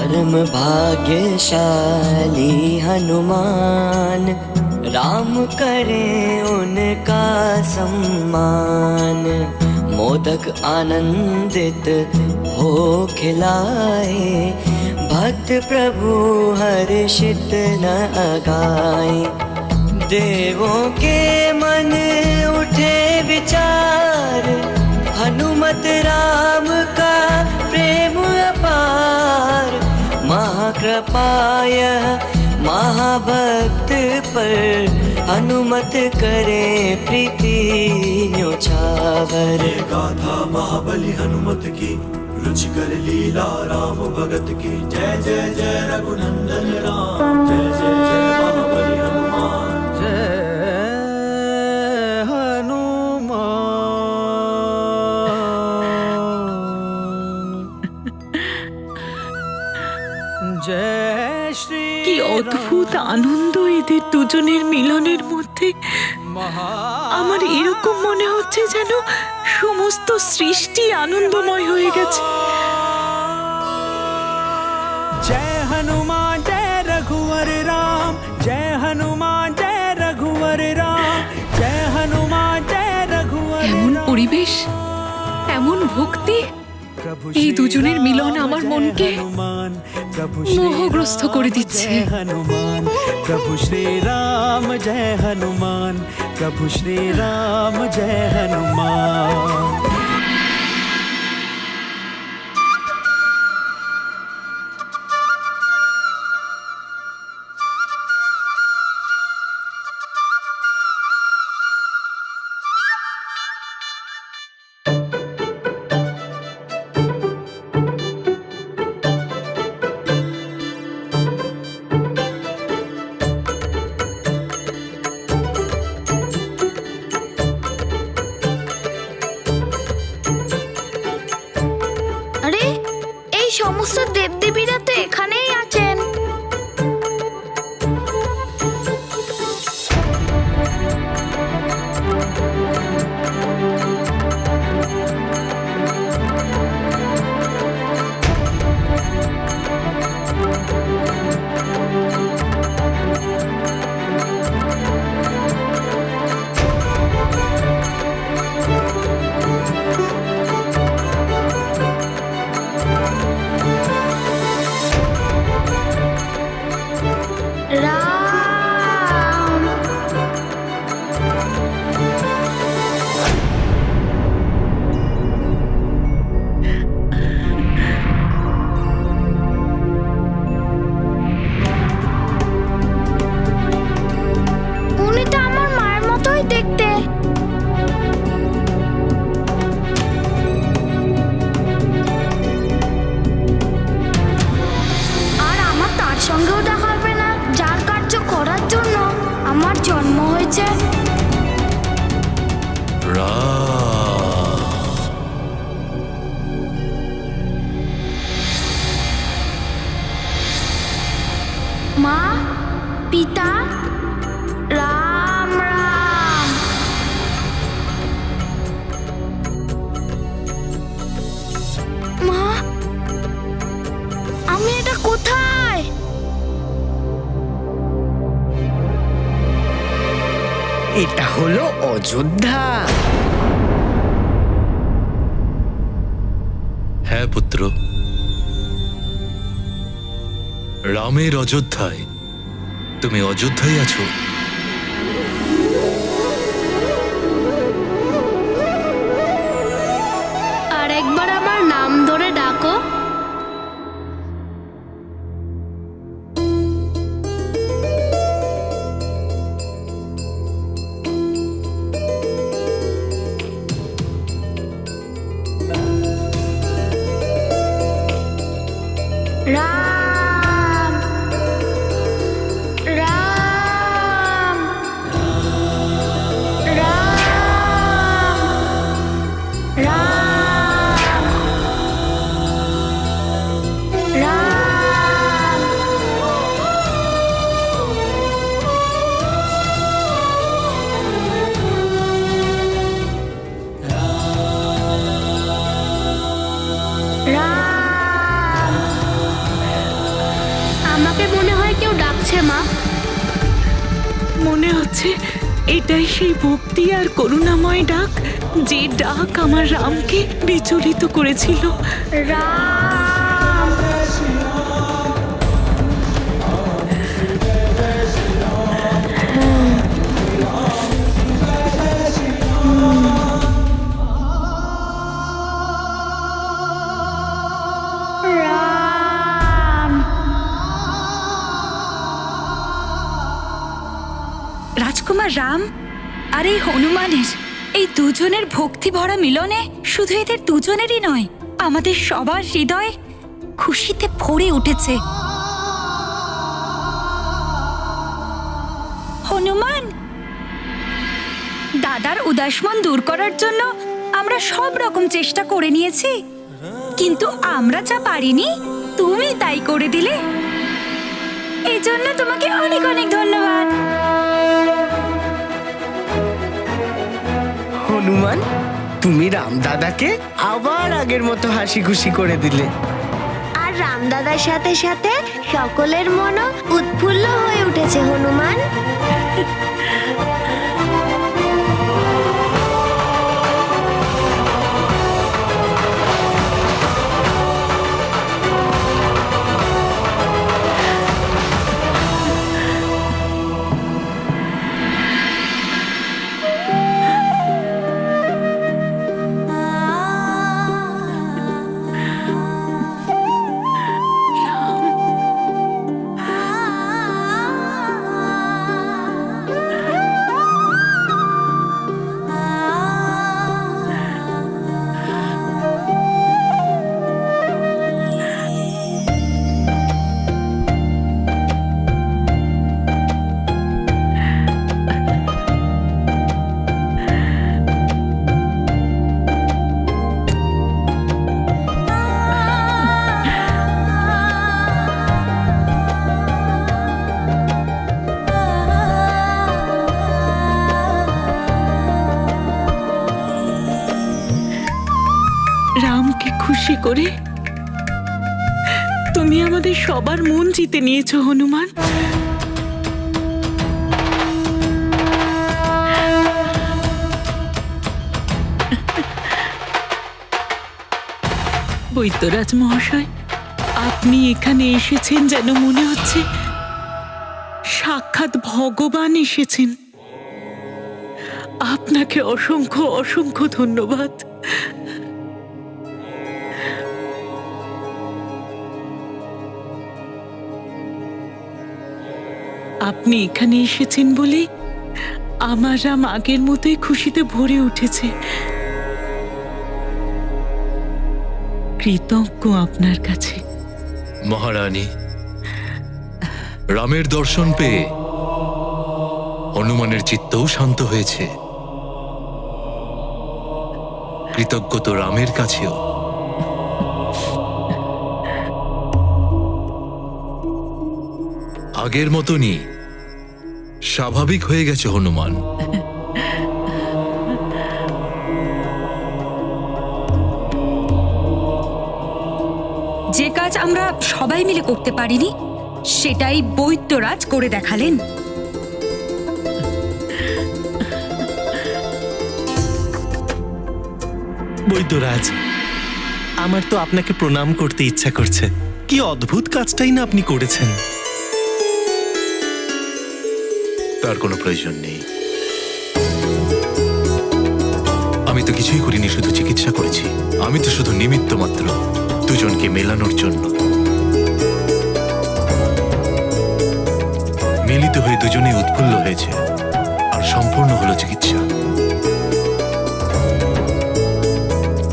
परम भाग्यशाली हनुमान, राम करे उनका सम्मान। मोदक आनंदित हो खिलाए, भक्त प्रभु हर्षित न गाए। देवों के मन उठे विचार, हनुमत राम का प्रेम अपार। महाकृपाय महाभक्त पर, हनुमत करे प्रीति न्योछावर। गाथा महाबली हनुमत की, रुचिकर लीला राम भगत की। जय जय जय रघुनंदन राम, जय जय जय महाबली हनुमान। जय हनुमान, जय श्री। কি অদ্ভুত আনন্দ এদের দুজনের মিলনের মধ্যে। আমার এরকম মনে হচ্ছে যেন সমস্ত সৃষ্টি আনন্দময় হয়ে গেছে। जय हनुमान जय रघुवर राम, जय हनुमान जय रघुवर राम, जय हनुमान जय रघुवर এমন राम। পরিবেশ, এমন ভক্তি, এই দুজনের মিলন আমার মনকে মোহগ্রস্ত করে দিচ্ছে। जय हनुमान प्रभु श्री राम, जय हनुमान प्रभु श्री राम, जय हनुमान। আরে এই সমস্ত দেবদেবীরা তো এখানেই আছেন। রাম উনি তো আমার মায়ের মতোই দেখতে। আর আমার তার সঙ্গেও দেখা হবে না, যার কার্য করার জন্য আমার জন্ম হয়েছে। মা, পিতা, রাম রাম। মা, আমি এটা কোথায়? এটা হলো অযোধ্যা। হ্যাঁ পুত্র, রামের অযোধ্যায়। তুমি অযোধ্যায় আছো। আর একবার আমার নাম ধরে ডাকো। রাম রাম রাম রাম রাম। রাম হচ্ছে এটাই সেই ভক্তি আর করুণাময় ডাক, যে ডাক আমার রামকে বিচলিত করেছিল। রাম রাম রাজকুমার রাম আর এই হনুমানের এই দুজনের ভক্তি ভরা মিলনে শুধু এদের দুজনেরই নয়, আমাদের সবার হৃদয় খুশিতে ভরে উঠেছে। হনুমান, দাদার উদাস মন দূর করার জন্য আমরা সব রকম চেষ্টা করে নিয়েছি, কিন্তু আমরা যা পারিনি তুমি তাই করে দিলে। এই জন্য তোমাকে অনেক অনেক ধন্যবাদ। হনুমান, তুমি রামদাদাকে আবার আগের মতো হাসি খুশি করে দিলে। আর রামদাদার সাথে সাথে সকলের মনও উৎফুল্ল হয়ে উঠেছে হনুমান। রামকে খুশি করে তুমি আমাদের সবার মন জিতে নিয়েছো হনুমান। বৈদ্যরাজ মহাশয়, আপনি এখানে এসেছেন যেন মনে হচ্ছে সাক্ষাৎ ভগবান এসেছেন। আপনাকে অসংখ্য অসংখ্য ধন্যবাদ। আপনি এখানে এসেছেন বলে আমার রাম আগের মতোই খুশিতে ভরে উঠেছে। কৃতজ্ঞ আপনার কাছে। মহারানী, রামের দর্শন পেয়ে হনুমানের চিত্তও শান্ত হয়েছে। কৃতজ্ঞ তো রামের কাছেও। আগের মতনই স্বাভাবিক হয়ে গেছে হনুমান। যে কাজ আমরা সবাই মিলে করতে পারিনি সেটাই বৈদ্যরাজ করে দেখালেন। বৈদ্যরাজ, আমার তো আপনাকে প্রণাম করতে ইচ্ছা করছে। কি অদ্ভুত কাজটাই না আপনি করেছেন। তার কোনো প্রয়োজন নেই। আমি তো কিছুই করিনি, শুধু চিকিৎসা করেছি। আমি তো শুধু নিমিত্ত মাত্র, দুজনকে মেলানোর জন্য। মিলিত হয়ে দুজনেই উৎফুল্ল হয়েছে, আর সম্পূর্ণ হলো চিকিৎসা।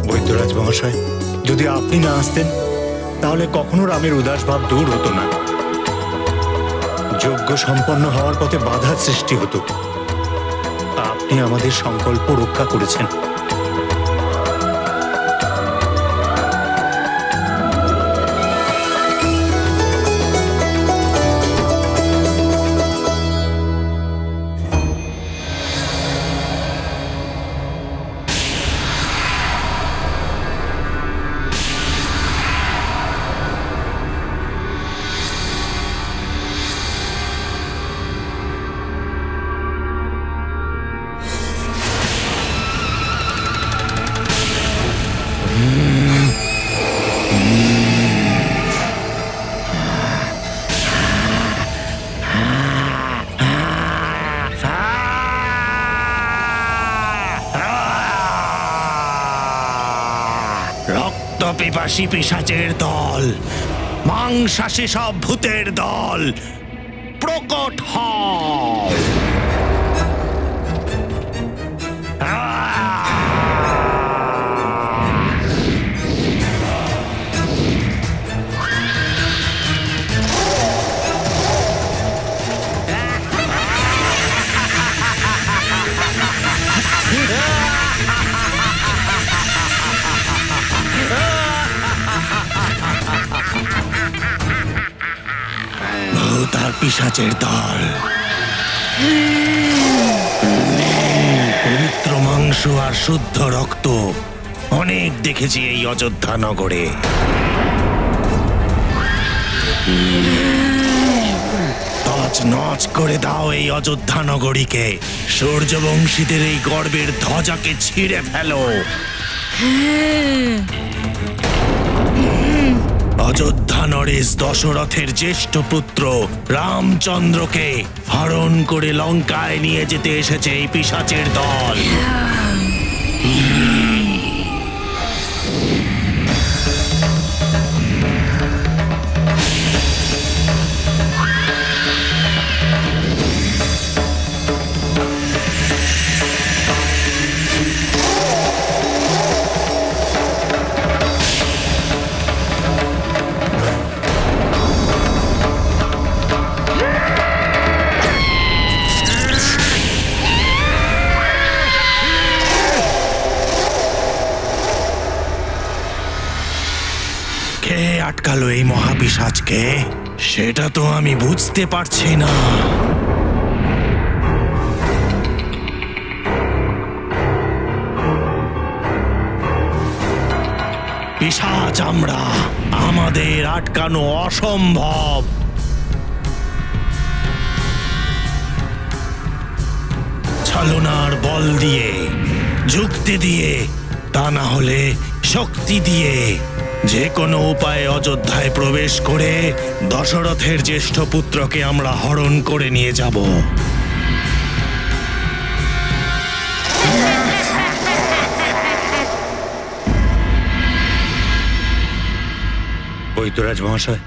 বৈদ্যরাজ মহাশয়, যদি আপনি না আসতেন তাহলে কখনো রামের উদাস ভাব দূর হতো না। যজ্ঞ সম্পন্ন হওয়ার পথে বাধার সৃষ্টি হতো। আপনি আমাদের সংকল্প রক্ষা করেছেন। রক্ত পিপাসী পিশাচের দল, মাংসাশী সব ভূতের দল, প্রকট হও। ভূত আর পিশাচের দল, পবিত্র মাংস আর শুদ্ধ রক্ত অনেক দেখেছি এই অযোধ্যা নগরে। তছনছ করে দাও এই অযোধ্যা নগরীকে, সূর্যবংশীদের এই গর্বের ধ্বজাকে ছিঁড়ে ফেলো। অযোধ্যা নরেশ দশরথের জ্যেষ্ঠ পুত্র রামচন্দ্রকে হরণ করে লঙ্কায় নিয়ে যেতে এসেছে এই পিশাচের দল। কে আটকালো এই মহাপিশাচকে সেটা তো আমি বুঝতে পারছি না। পিশাচ আমরা, আমাদের আটকানো অসম্ভব। ছলনার বল দিয়ে, যুক্তি দিয়ে, তা না হলে শক্তি দিয়ে যে কোনো উপায়ে অযোধ্যায় প্রবেশ করে দশরথের জ্যেষ্ঠ পুত্রকে আমরা হরণ করে নিয়ে যাব। বৈদ্যরাজ মহাশয়,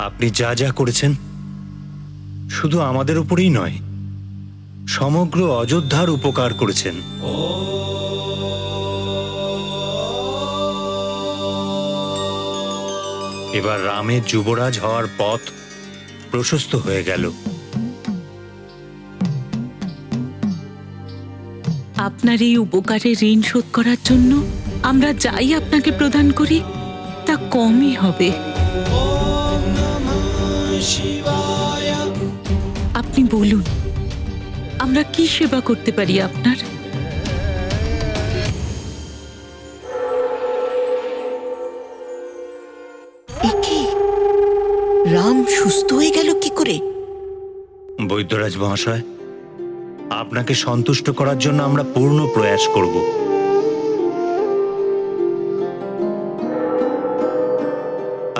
আপনি যা যা করেছেন শুধু আমাদের উপরেই নয়, সমগ্র অযোধ্যার উপকার করেছেন। এবার রামের যুবরাজ হওয়ার পথ প্রশস্ত হয়ে গেল। আপনার এই উপকারের ঋণ শোধ করার জন্য আমরা যাই আপনাকে প্রদান করি তা কমই হবে। আপনি বলুন, আমরা কি সেবা করতে পারি আপনার? রাম সুস্থ হয়ে গেল কি করে? বৈদ্যরাজ মহাশয়, আপনাকে সন্তুষ্ট করার জন্য আমরা পূর্ণ প্রয়াস করব।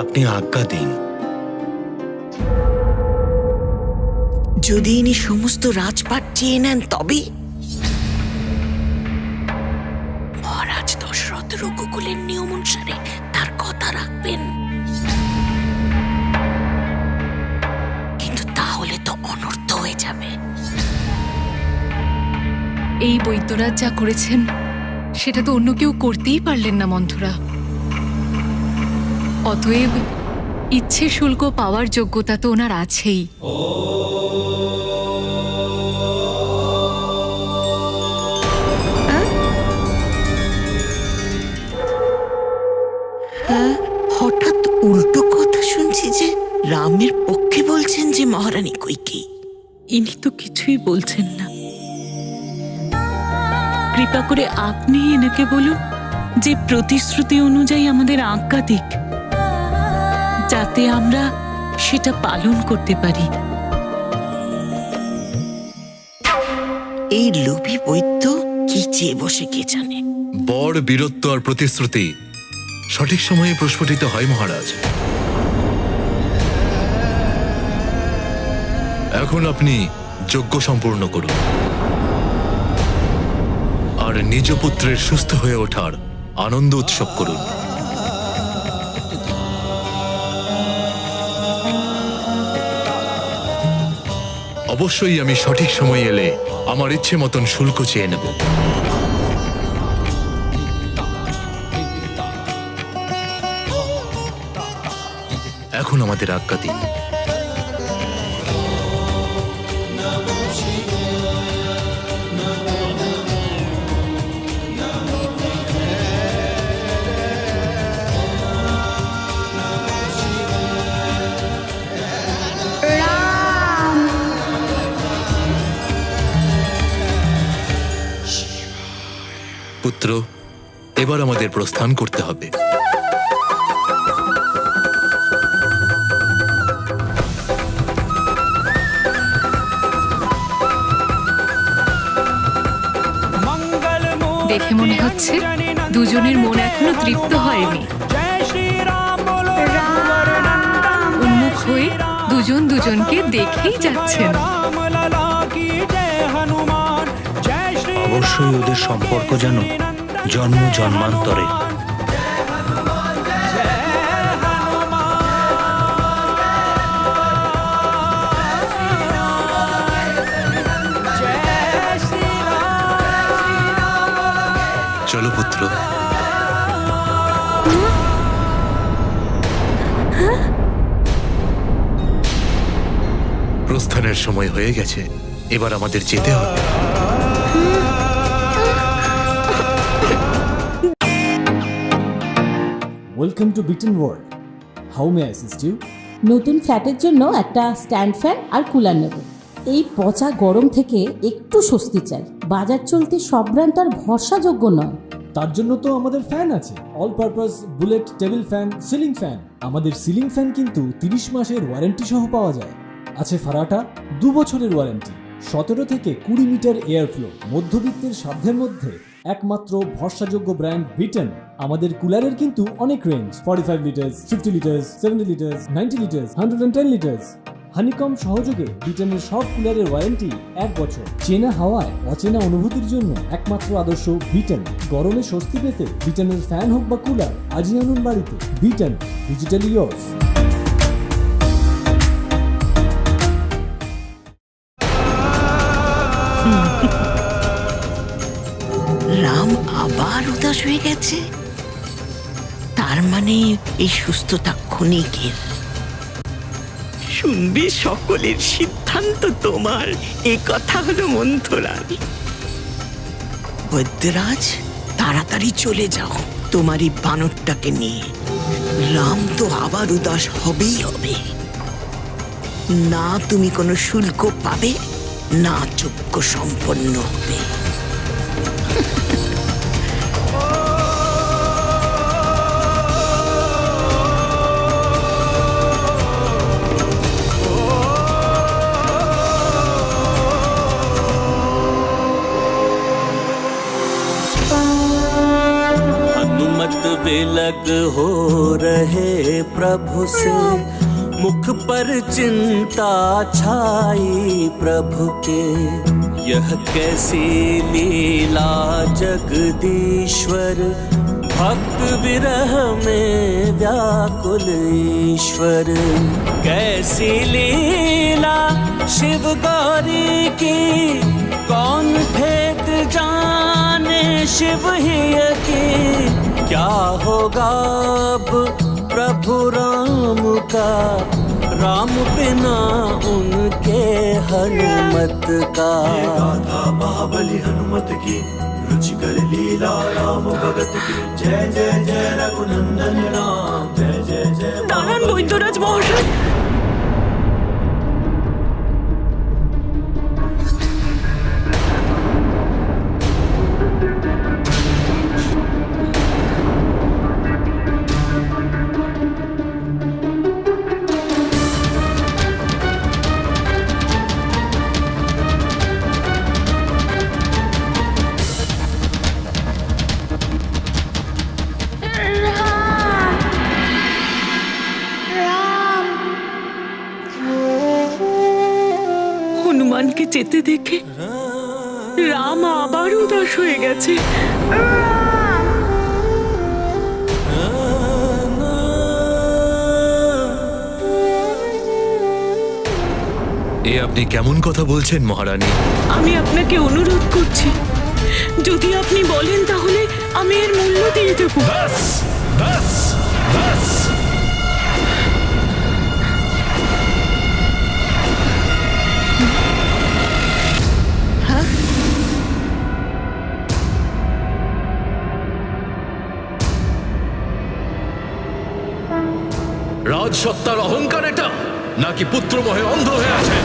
আপনি আজ্ঞা দিন। যদি ইনি সমস্ত রাজপাট চেয়ে নেন তবে? মহারাজ দশরথ রঘুকুলের নিয়ম অনুসারে তার কথা রাখবেন, কিন্তু তাহলে তো অনর্থ হয়ে যাবে। এই বৈদ্যরাজ যা করেছেন সেটা তো অন্য কেউ করতেই পারলেন না মন্থরা। অতএব ইচ্ছে শুল্ক পাওয়ার যোগ্যতা তো ওনার আছেই। হঠাৎ উল্টো কথা শুনছি যে রামের পক্ষে বলছেন যে মহারানী কইকেয়ী। ইনি তো কিছুই বলছেন না। কৃপা করে আপনি এনাকে বলুন যে প্রতিশ্রুতি অনুযায়ী আমাদের আজ্ঞা দিক, যাতে আমরা সেটা পালন করতে পারি। এই লোভী বৈদ্য কি চেয়ে বসে কে জানে। বড় বীরত্ব আর প্রতিশ্রুতি সঠিক সময়ে প্রস্ফুটিত হয় মহারাজ। এখন আপনি যজ্ঞ সম্পূর্ণ করুন আর নিজ পুত্রের সুস্থ হয়ে ওঠার আনন্দ উৎসব করুন। অবশ্যই আমি সঠিক সময় এলে আমার ইচ্ছে মতন শুল্ক চেয়ে নেব। এখন আমাদের আজ্ঞা দিন। পুত্র, এবার আমাদের প্রস্থান করতে হবে। দেখে মনে হচ্ছে দুজনের মন এখনো তৃপ্ত হয়নি। উন্মুখ হয়ে দুজন দুজনকে দেখেই যাচ্ছেন। অবশ্যই ওদের সম্পর্ক যেন জন্ম জন্মান্তরে। চলো পুত্র। প্রস্থানের সময় হয়ে গেছে, এবার আমাদের যেতে হবে। Welcome to Biten world. How may I assist you? নতুন ফ্ল্যাটের জন্য একটা স্ট্যান্ড ফ্যান আর কুলার নেব। এই পচা গরম থেকে একটু স্বস্তি চাই। বাজার চলতে সব ব্র্যান্ড আর ভরসাযোগ্য নয়। তার জন্য তো আমাদের ফ্যান আছে, all purpose bullet table fan, ceiling fan. আমাদের সিলিং ফ্যান কিন্তু 30 মাসের ওয়ারেন্টি সহ পাওয়া যায়। আছে ফারাটা 2 বছরের ওয়ারেন্টি, 17 থেকে 20 মিটার এয়ার ফ্লো। মধ্যবিত্তের সাধ্যের মধ্যে একমাত্র ভরসাযোগ্য ব্র্যান্ড বিটেন। আমাদের কুলারের কিন্তু অনেক range, 45 litres, 50 litres, 70 litres, 90 litres, 110 litres. Honeycomb সহযোগে বিটেনের সব কুলারের ওয়ারেন্টি 1 বছর। চেনা হাওয়ায় অচেনা অনুভূতির জন্য একমাত্র আদর্শ বিটেন। গরমে স্বস্তি পেতে বিটেনের ফ্যান হোক বা কুলার, আজই আনুন বাড়িতে। Beaten, digitally yours. রাম আবার উদাস হয়ে গেছে। তার মানে এই সুস্থতা ক্ষণিকের। শুনবে সকলের সিদ্ধান্ত তোমার, এ কথা হলো মন্থরার। বৈদ্যরাজ, তাড়াতাড়ি চলে যাও তোমার এই বানরটাকে নিয়ে। রাম তো আবার উদাস হবেই হবে। না তুমি কোনো শুল্ক পাবে, না যজ্ঞ সম্পন্ন হবে। विलग हो रहे प्रभु से, मुख पर चिंता छाई प्रभु के। यह कैसी लीला जगदीश्वर, भक्त विरह में व्याकुल ईश्वर। कैसी लीला शिव गौरी की, कौन भेद जाने शिव ही की। क्या होगा अब प्रभु राम का, राम बिना उनके हनुमत का। ये गाथा महाबली हनुमत की, रुचिकर लीला राम भगत की। जय जय जय रघुनंदन राम, जय जय जय। দাঁড়ান বৈদ্যরাজ মহাশয়। হনুমানকে যেতে দেখে রাম আবার উদাস হয়ে গেছে। আপনি কেমন কথা বলছেন মহারানী? আমি আপনাকে অনুরোধ করছি, যদি আপনি বলেন তাহলে আমি এর মূল্য দিয়ে দেব। বাস বাস বাস। রাজসত্তার অহংকার এটা, নাকি পুত্রমোহে অন্ধ হয়ে আছে?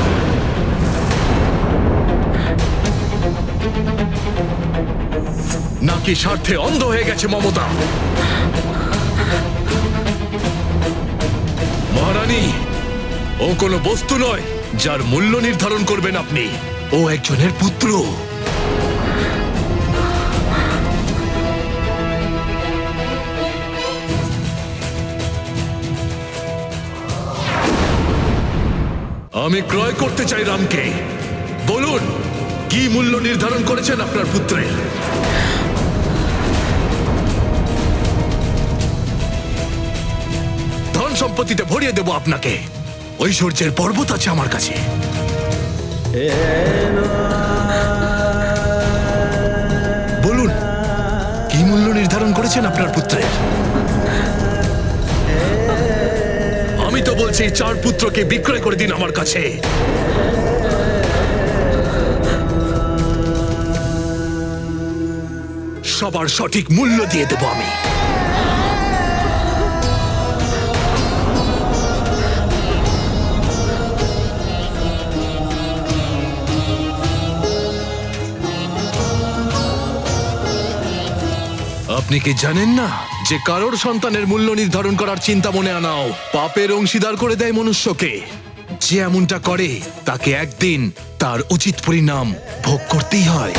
নাকি স্বার্থে অন্ধ হয়ে গেছে মমতা? মহারানী, ও কোনো বস্তু নয় যার মূল্য নির্ধারণ করবেন আপনি। ও একজনের পুত্র। আমি ক্রয় করতে চাই রামকে। বলুন, কি মূল্য নির্ধারণ করেছেন আপনার পুত্রের? ধন সম্পত্তিতে ভরিয়ে দেব আপনাকে। ঐশ্বর্যের পর্বত আছে আমার কাছে। বলুন, কি মূল্য নির্ধারণ করেছেন আপনার পুত্রের? আমি তো বলছি 4 পুত্রকে বিক্রয় করে দিন আমার কাছে। সবার সঠিক মূল্য দিয়ে দেব আমি। আপনি কি জানেন না যে কারোর সন্তানের মূল্য নির্ধারণ করার চিন্তা মনে আনাও পাপের অংশীদার করে দেয় মনুষ্যকে? যে এমনটা করে তাকে একদিন তার উচিত পরিণাম ভোগ করতেই হয়।